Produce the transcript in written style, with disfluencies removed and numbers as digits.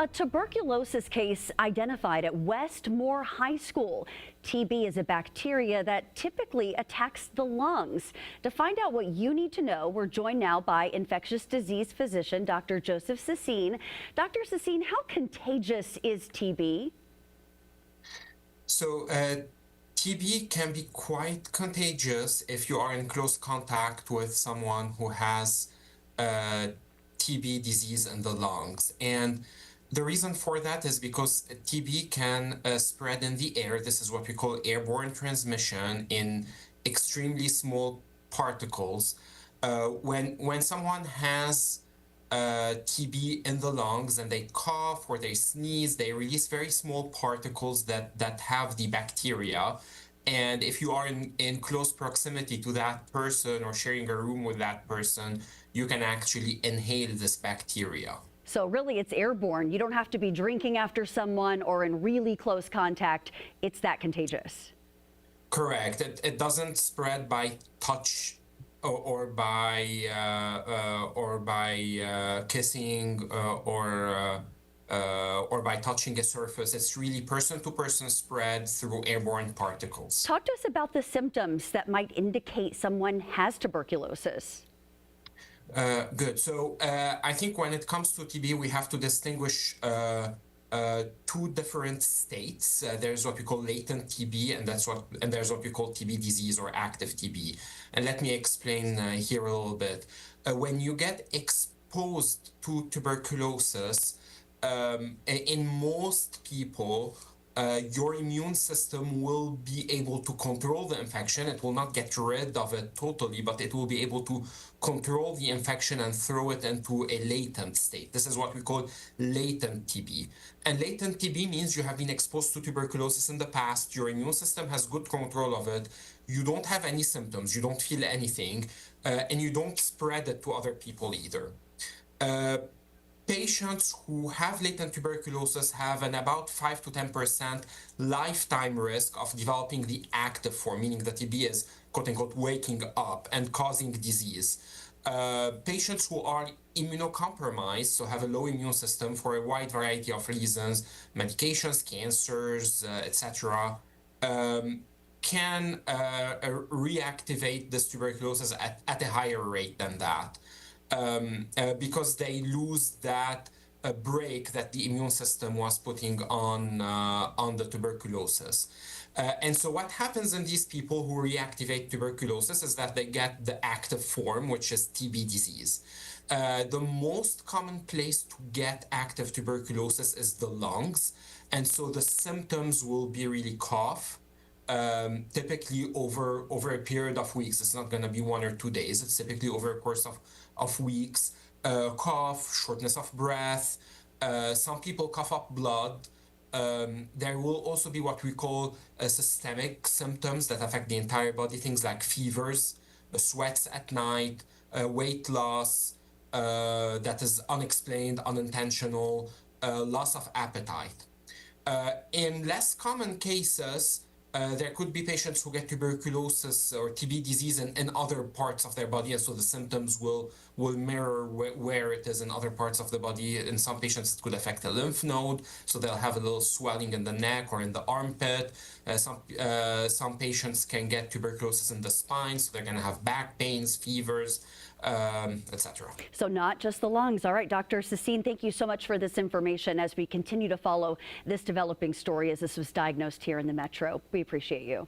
A tuberculosis case identified at Westmore High School. TB is a bacteria that typically attacks the lungs. To find out what you need to know, we're joined now by infectious disease physician Dr. Joseph Sassine. Dr. Sassine, how contagious is TB? So TB can be quite contagious if you are in close contact with someone who has TB disease in the lungs. And the reason for that is because TB can spread in the air. This is what we call airborne transmission in extremely small particles. When someone has TB in the lungs and they cough or they sneeze, they release very small particles that have the bacteria. And if you are in close proximity to that person or sharing a room with that person, you can actually inhale this bacteria. So really it's airborne. You don't have to be drinking after someone or in really close contact. It's that contagious. Correct. It doesn't spread by touch or by kissing or by touching a surface. It's really person-to-person spread through airborne particles. Talk to us about the symptoms that might indicate someone has tuberculosis. Good. So I think when it comes to TB, we have to distinguish two different states. There's what we call latent TB, and there's what we call TB disease or active TB. And let me explain here a little bit. When you get exposed to tuberculosis, in most people, your immune system will be able to control the infection. It will not get rid of it totally, but it will be able to control the infection and throw it into a latent state. This is what we call latent TB. And latent TB means you have been exposed to tuberculosis in the past. Your immune system has good control of it. You don't have any symptoms. You don't feel anything. And you don't spread it to other people either. Patients who have latent tuberculosis have an about 5 to 10% lifetime risk of developing the active form, meaning that TB is quote unquote waking up and causing disease. Patients who are immunocompromised, so have a low immune system for a wide variety of reasons, medications, cancers, etc., can reactivate this tuberculosis at a higher rate than that. Because they lose that break that the immune system was putting on the tuberculosis. And so what happens in these people who reactivate tuberculosis is that they get the active form, which is TB disease. The most common place to get active tuberculosis is the lungs. And so the symptoms will be really cough, typically over a period of weeks. It's not going to be 1 or 2 days. It's typically over a course of weeks. Cough, shortness of breath. Some people cough up blood. There will also be what we call systemic symptoms that affect the entire body. Things like fevers, sweats at night, weight loss that is unexplained, unintentional, loss of appetite. In less common cases, there could be patients who get tuberculosis or TB disease in other parts of their body, and so the symptoms will mirror where it is in other parts of the body. In some patients, it could affect a lymph node, so they'll have a little swelling in the neck or in the armpit. Some patients can get tuberculosis in the spine, so they're going to have back pains, fevers, etc. So not just the lungs. All right, Dr. Sassine, thank you so much for this information as we continue to follow this developing story as this was diagnosed here in the Metro. We appreciate you.